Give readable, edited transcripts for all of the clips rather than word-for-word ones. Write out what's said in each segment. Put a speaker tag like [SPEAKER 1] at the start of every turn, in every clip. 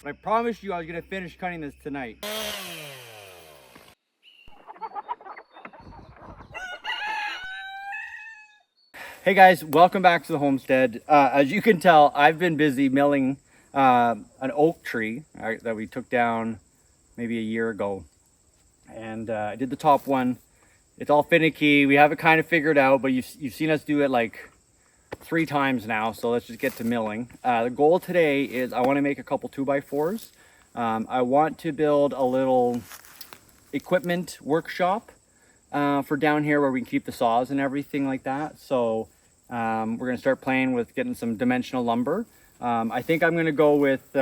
[SPEAKER 1] I promised you I was gonna finish cutting this tonight. Hey guys, welcome back to the homestead. As you can tell, I've been busy milling an oak tree that we took down maybe a year ago. And I did the top one. It's all finicky. We have it kind of figured out, but you've seen us do it like 3 times now. So let's just get to milling. The goal today is I want to make a couple 2x4s. I want to build a little equipment workshop for down here where we can keep the saws and everything like that. So we're gonna start playing with getting some dimensional lumber. I think I'm gonna go with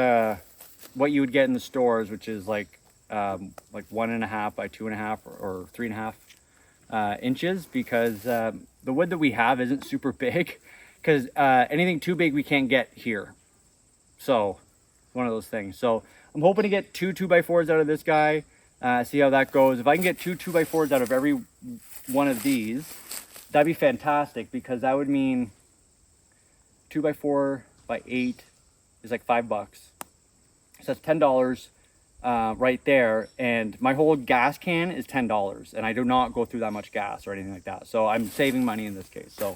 [SPEAKER 1] what you would get in the stores, which is like 1.5 by 2.5 or 3.5 inches, because the wood that we have isn't super big, because anything too big we can't get here. So one of those things. So I'm hoping to get 2 2x4s out of this guy, see how that goes. If I can get 2 2x4s out of every one of these, that'd be fantastic, because that would mean 2x4 by 8 is like $5. So that's $10 right there. And my whole gas can is $10, and I do not go through that much gas or anything like that. So I'm saving money in this case. So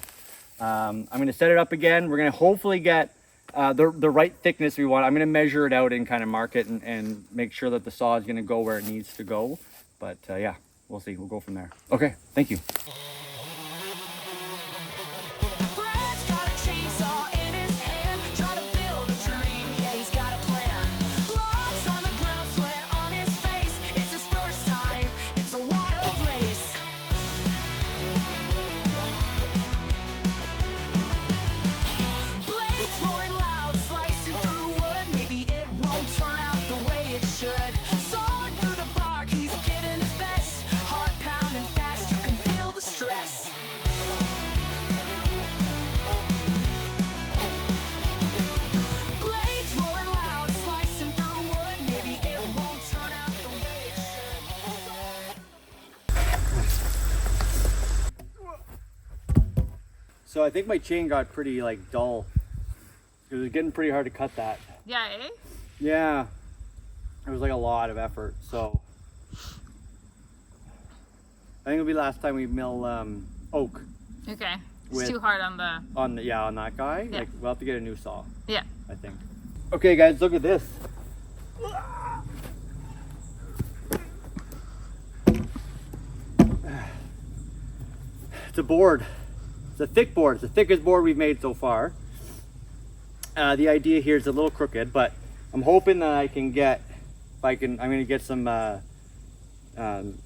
[SPEAKER 1] I'm going to set it up again. We're going to hopefully get the right thickness we want. I'm going to measure it out and kind of mark it and make sure that the saw is going to go where it needs to go. But yeah, we'll see. We'll go from there. Okay, thank you.
[SPEAKER 2] Brad's got a chainsaw in his hand, trying to build a dream. Yeah, he's got a plan. Logs on the ground, sweat on his face. It's his first time. It's a wild place. Blades roaring loud, slicing through wood. Maybe it won't turn out the way it should. Sawing through the bark, he's getting his best. Heart pounding fast, you can feel the stress. Blades roaring loud, slicing through wood. Maybe it won't turn out the way it should.
[SPEAKER 1] So I think my chain got pretty like dull. It was getting pretty hard to cut that.
[SPEAKER 3] Yeah, eh?
[SPEAKER 1] Yeah, it was like a lot of effort. So I think it'll be last time we mill oak
[SPEAKER 3] Okay. It's
[SPEAKER 1] With-
[SPEAKER 3] too hard on the...
[SPEAKER 1] on that guy.
[SPEAKER 3] Yeah.
[SPEAKER 1] Like we'll have to get a new saw,
[SPEAKER 3] Yeah.
[SPEAKER 1] I think. Okay guys, look at this. It's a board. It's a thick board. It's the thickest board we've made so far. The idea here is a little crooked, but I'm hoping that I can get, I'm gonna get some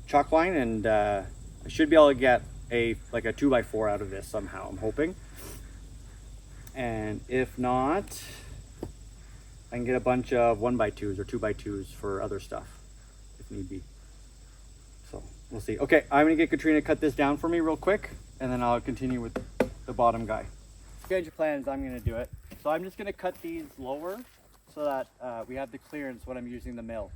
[SPEAKER 1] chalk line, and I should be able to get a 2x4 out of this somehow, I'm hoping. And if not, I can get a bunch of 1x2s or 2x2s for other stuff if need be. So we'll see. Okay, I'm gonna get Katrina to cut this down for me real quick, and then I'll continue with the bottom guy. Change your plans, I'm gonna do it. So I'm just gonna cut these lower so that we have the clearance when I'm using the mill.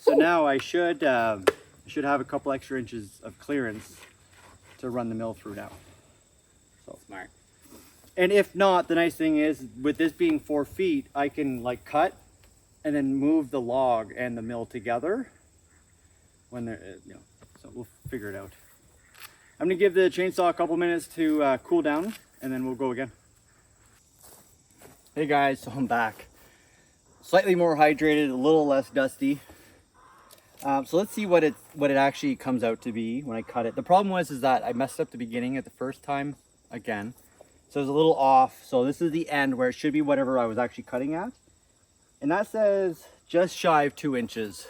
[SPEAKER 1] So now I should have a couple extra inches of clearance to run the mill through now. So smart. And if not, the nice thing is, with this being 4 feet, I can like cut and then move the log and the mill together when they're, so we'll figure it out. I'm gonna give the chainsaw a couple minutes to cool down, and then we'll go again. Hey guys, so I'm back. Slightly more hydrated, a little less dusty. So let's see what it actually comes out to be when I cut it. The problem is that I messed up the beginning at the first time again. So it's a little off. So this is the end where it should be whatever I was actually cutting at. And that says just shy of 2 inches.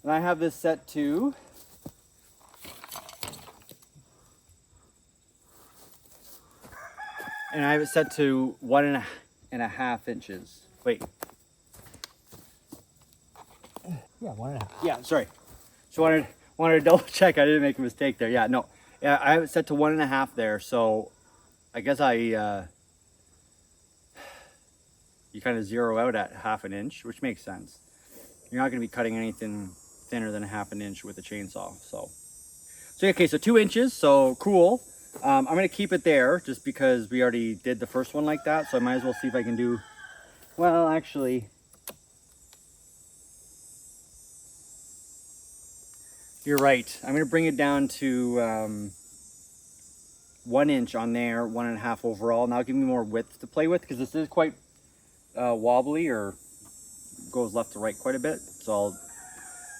[SPEAKER 1] And I have this set to and I have it set to 1.5 inches. Wait.
[SPEAKER 4] Yeah, 1.5.
[SPEAKER 1] Yeah, sorry. So wanted to double check. I didn't make a mistake there. Yeah, no. Yeah, I have it set to 1.5 there. So I guess you kind of zero out at 1/2 inch, which makes sense. You're not going to be cutting anything thinner than 1/2 inch with a chainsaw. So okay, so 2 inches. So cool. I'm going to keep it there just because we already did the first one like that. So I might as well see if I can do, well, actually, you're right. I'm going to bring it down to 1 inch on there, 1.5 overall. And that'll give me more width to play with because this is quite wobbly or goes left to right quite a bit. So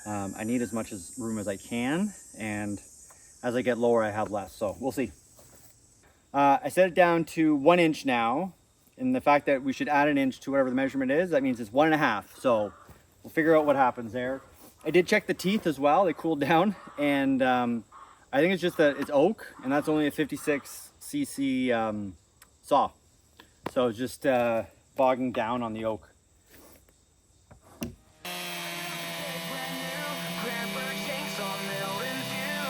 [SPEAKER 1] I need as much room as I can. And as I get lower, I have less. So we'll see. I set it down to 1 inch now. And the fact that we should add an inch to whatever the measurement is, that means it's 1.5. So we'll figure out what happens there. I did check the teeth as well. They cooled down. And I think it's just that it's oak. And that's only a 56cc saw. So it's just bogging down on the oak.
[SPEAKER 2] Granberg Chainsaw Mill in view.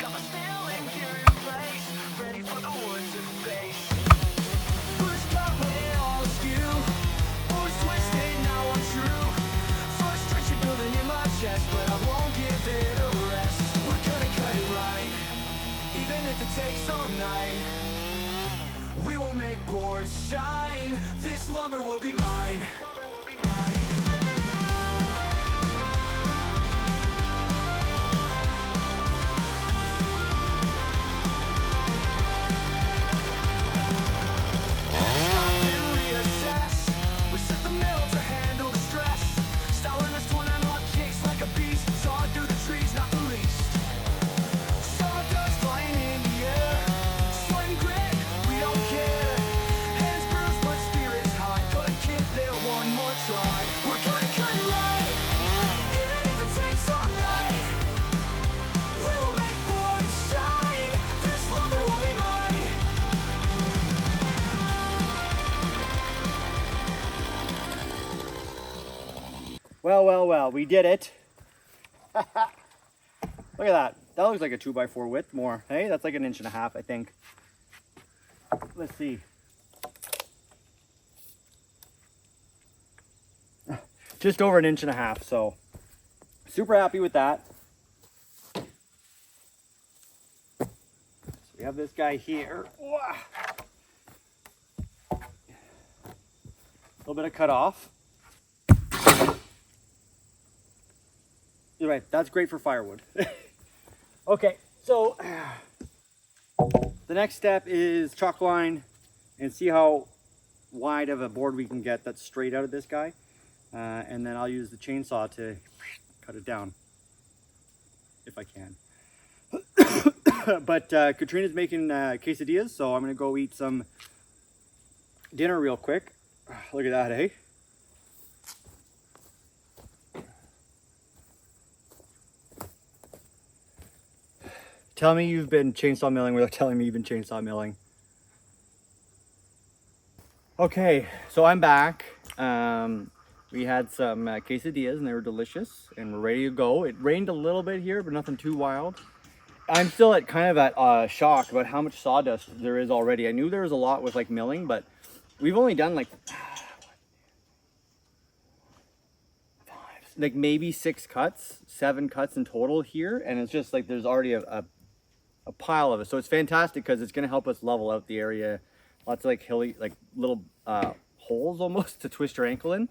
[SPEAKER 2] Got my Stihl MS in place, ready for the wood to face. First cut when it all askew, always twisted, now I'm true. Frustration building in my chest, but I won't give it a rest. We're gonna cut it right, even if it takes all night. We will make boards shine, this lumber will be mine.
[SPEAKER 1] Well, we did it. Look at that. That looks like a 2x4 width more. Hey, that's like 1.5 inches, I think. Let's see. Just over 1.5 inches, so super happy with that. So we have this guy here. A little bit of cut off. You're right, that's great for firewood. Okay, so the next step is chalk line and see how wide of a board we can get that's straight out of this guy. And then I'll use the chainsaw to cut it down, if I can. But Katrina's making quesadillas, so I'm gonna go eat some dinner real quick. Look at that, eh? Tell me you've been chainsaw milling without telling me you've been chainsaw milling. Okay, so I'm back. We had some quesadillas and they were delicious and we're ready to go. It rained a little bit here, but nothing too wild. I'm still at kind of at shock about how much sawdust there is already. I knew there was a lot with like milling, but we've only done like maybe 6 cuts, 7 cuts in total here, and it's just like there's already a pile of it. So it's fantastic because it's going to help us level out the area. Lots of like hilly, like little holes almost to twist your ankle in.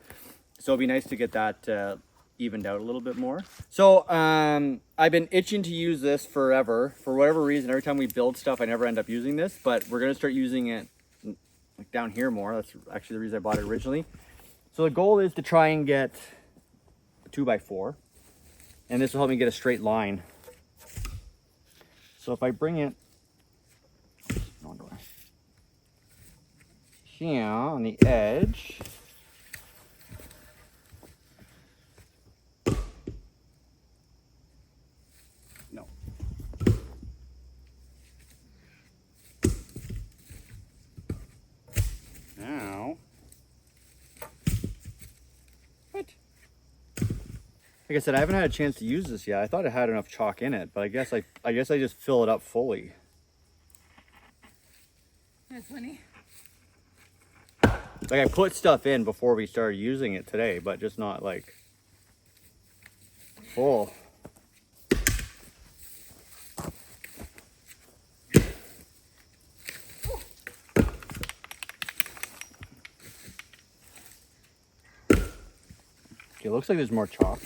[SPEAKER 1] So it'd be nice to get that evened out a little bit more. So I've been itching to use this forever. For whatever reason, every time we build stuff, I never end up using this, but we're going to start using it like down here more. That's actually the reason I bought it originally. So the goal is to try and get a 2x4, and this will help me get a straight line. So if I bring it here on the edge, no. Now, what? Like I said, I haven't had a chance to use this yet. I thought it had enough chalk in it, but I guess I just fill it up fully.
[SPEAKER 3] That's funny.
[SPEAKER 1] Like I put stuff in before we started using it today, but just not like full. Okay, it looks like there's more chalk.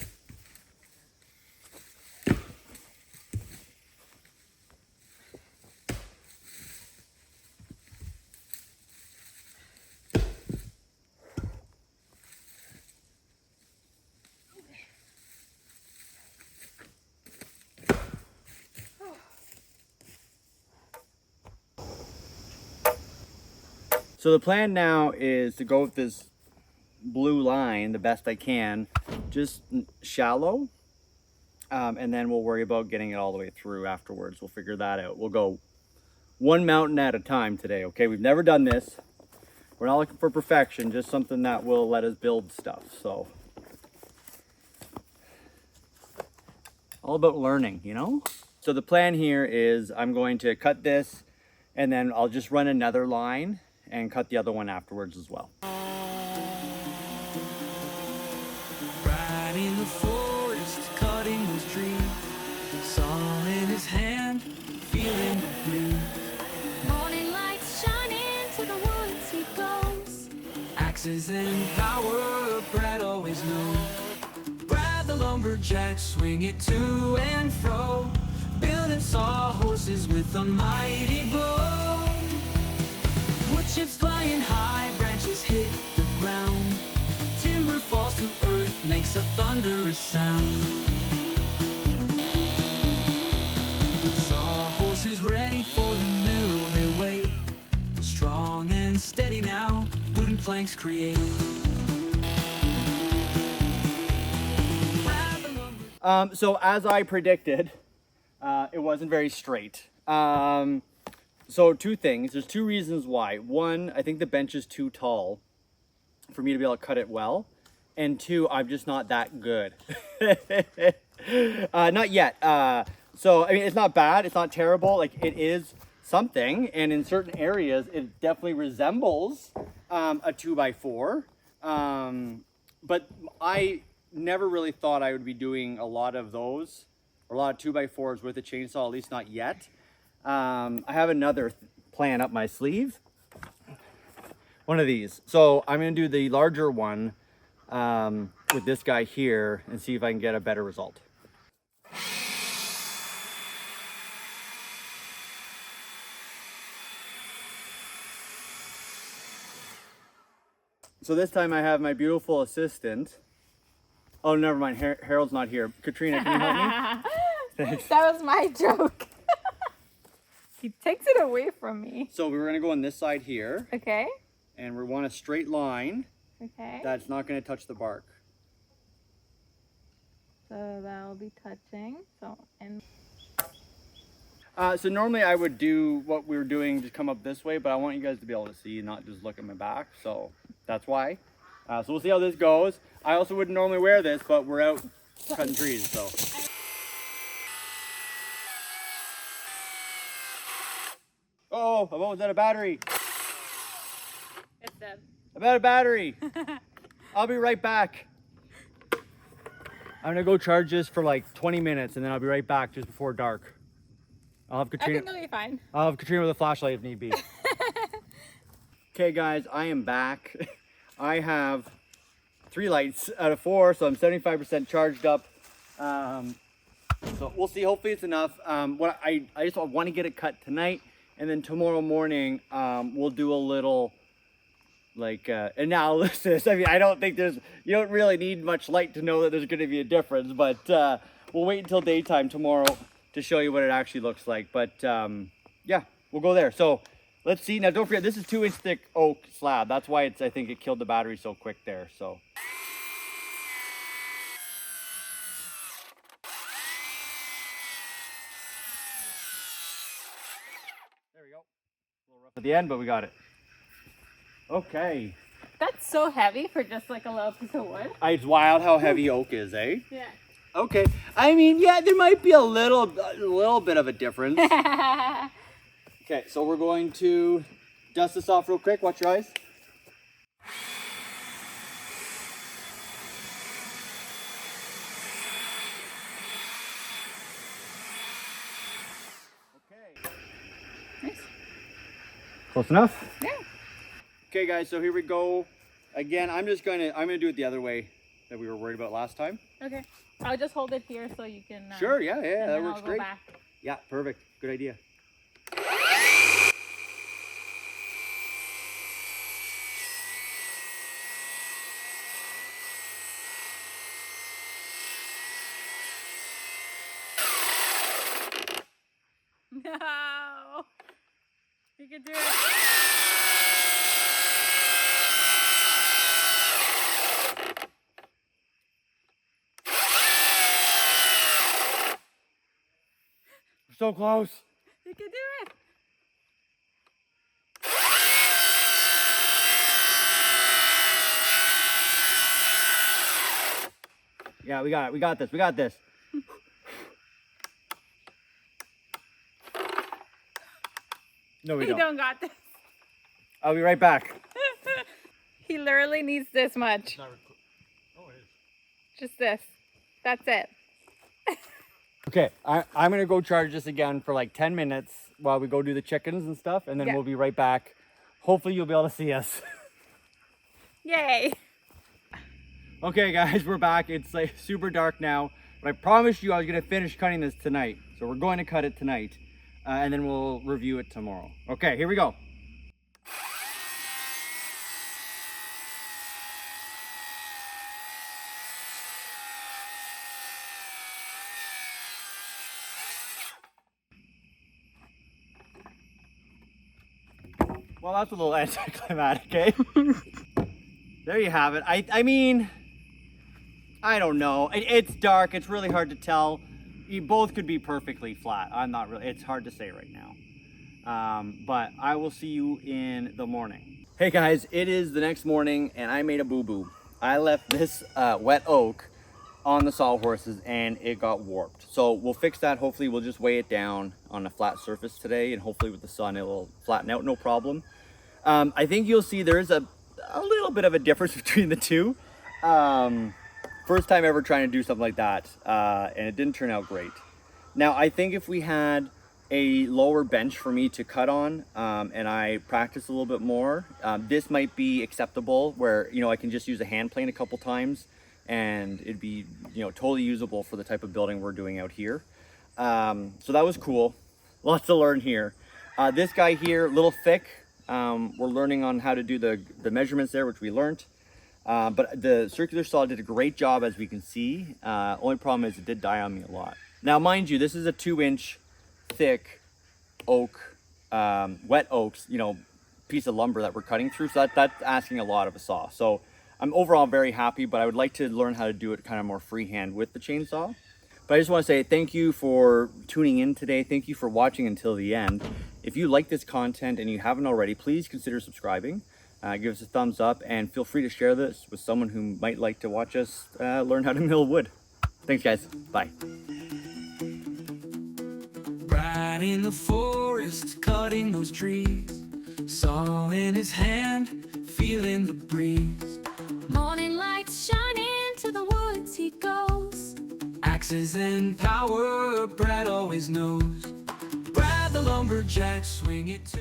[SPEAKER 1] So the plan now is to go with this blue line the best I can, just shallow, and then we'll worry about getting it all the way through afterwards. We'll figure that out. We'll go one mountain at a time today, okay? We've never done this. We're not looking for perfection, just something that will let us build stuff, so. All about learning, you know? So the plan here is I'm going to cut this, and then I'll just run another line and cut the other one afterwards as well.
[SPEAKER 2] Right in the forest, cutting those trees. Saw in his hand, feeling the breeze. Morning lights shining to the woods he goes. Axes and power, Brad always knows. Brad the lumberjack, swing it to and fro. Building saw horses with a mighty blow. Wood chips flying high, branches hit the ground. Timber falls to earth, makes a thunderous sound. Saw horses ready for the mill, they wait. Strong and steady now, wooden planks create.
[SPEAKER 1] So as I predicted, it wasn't very straight. So two things, there's two reasons why. One, I think the bench is too tall for me to be able to cut it well. And two, I'm just not that good. Not yet. So, I mean, it's not bad, it's not terrible. Like, it is something. And in certain areas, it definitely resembles a 2x4. But I never really thought I would be doing a lot of those, or a lot of 2x4s with a chainsaw, at least not yet. I have another plan up my sleeve. One of these. So I'm going to do the larger one with this guy here and see if I can get a better result. So this time I have my beautiful assistant. Oh, never mind. Harold's not here. Katrina, can you help me? Thanks.
[SPEAKER 3] That was my joke. He takes it away from me.
[SPEAKER 1] So we're going to go on this side here.
[SPEAKER 3] Okay.
[SPEAKER 1] And we want a straight line.
[SPEAKER 3] Okay.
[SPEAKER 1] That's not going to touch the bark.
[SPEAKER 3] So that'll be touching. So and.
[SPEAKER 1] So normally I would do what we were doing, just come up this way, but I want you guys to be able to see, not just look at my back. So that's why. So we'll see how this goes. I also wouldn't normally wear this, but we're out cutting trees, so. Oh, I'm almost out of battery.
[SPEAKER 3] It's dead.
[SPEAKER 1] I'm out of battery. I'll be right back. I'm gonna go charge this for like 20 minutes and then I'll be right back just before dark. I'll have
[SPEAKER 3] I
[SPEAKER 1] Katrina.
[SPEAKER 3] think it'll be fine.
[SPEAKER 1] I'll have Katrina with a flashlight if need be. Okay guys, I am back. I have 3 lights out of 4, so I'm 75% charged up. So we'll see, hopefully it's enough. What I just want to get it cut tonight, and then tomorrow morning we'll do a little like analysis. I mean, I don't think you don't really need much light to know that there's going to be a difference, but we'll wait until daytime tomorrow to show you what it actually looks like. But yeah, we'll go there. So let's see. Now don't forget, this is 2-inch thick oak slab. That's why I think it killed the battery so quick there. So there we go. A little rough at the end, but we got it. Okay.
[SPEAKER 3] That's so heavy for just like a little piece of wood.
[SPEAKER 1] It's wild how heavy oak is, eh?
[SPEAKER 3] Yeah.
[SPEAKER 1] Okay. I mean, yeah, there might be a little bit of a difference. Okay, so we're going to dust this off real quick. Watch your eyes. Okay.
[SPEAKER 3] Nice.
[SPEAKER 1] Close enough?
[SPEAKER 3] Yeah.
[SPEAKER 1] Okay, guys, so here we go. Again, I'm gonna do it the other way that we were worried about last time.
[SPEAKER 3] Okay. I'll just hold it here so you can.
[SPEAKER 1] Sure, yeah,
[SPEAKER 3] and
[SPEAKER 1] that
[SPEAKER 3] then
[SPEAKER 1] works
[SPEAKER 3] I'll go
[SPEAKER 1] great.
[SPEAKER 3] back.
[SPEAKER 1] Yeah, perfect. Good idea.
[SPEAKER 3] No. You can do it.
[SPEAKER 1] We're so close.
[SPEAKER 3] You can do it.
[SPEAKER 1] Yeah, we got it. We got this. We got this. No, we
[SPEAKER 3] You
[SPEAKER 1] don't.
[SPEAKER 3] don't got this.
[SPEAKER 1] I'll be right back.
[SPEAKER 3] He literally needs this much.
[SPEAKER 1] Oh, it is.
[SPEAKER 3] Just this. That's it.
[SPEAKER 1] Okay, I'm gonna go charge this again for like 10 minutes while we go do the chickens and stuff, and then
[SPEAKER 3] Yeah.
[SPEAKER 1] we'll be right back. Hopefully you'll be able to see us.
[SPEAKER 3] Yay.
[SPEAKER 1] Okay, guys, we're back. It's like super dark now, but I promised you I was gonna finish cutting this tonight. So we're going to cut it tonight, and then we'll review it tomorrow. Okay, here we go. Well, that's a little anticlimactic, eh? There you have it. I mean, I don't know. It's dark. It's really hard to tell. You both could be perfectly flat. I'm not really. It's hard to say right now. But I will see you in the morning. Hey guys, it is the next morning and I made a boo-boo. I left this wet oak on the sawhorses and it got warped. So we'll fix that. Hopefully we'll just weigh it down on a flat surface today, and hopefully with the sun it will flatten out, no problem. I think you'll see there's a little bit of a difference between the two. First time ever trying to do something like that, and it didn't turn out great. Now I think if we had a lower bench for me to cut on, and I practice a little bit more, this might be acceptable, where I can just use a hand plane a couple times and it'd be totally usable for the type of building we're doing out here. So that was cool. Lots to learn here. This guy here, a little thick. We're learning on how to do the measurements there, which we learned. But the circular saw did a great job, as we can see. Only problem is it did die on me a lot. Now, mind you, this is a 2-inch thick oak, wet oaks, piece of lumber that we're cutting through. So that's asking a lot of a saw. So I'm overall very happy, but I would like to learn how to do it kind of more freehand with the chainsaw. But I just want to say thank you for tuning in today. Thank you for watching until the end. If you like this content and you haven't already, please consider subscribing. Give us a thumbs up and feel free to share this with someone who might like to watch us learn how to mill wood. Thanks, guys. Bye.
[SPEAKER 4] Right in the forest, cutting those trees, saw in his hand, feeling the breeze.
[SPEAKER 2] Morning lights shine into the woods he goes.
[SPEAKER 4] Axes and power, Brad always knows. Brad the lumberjack, swing it to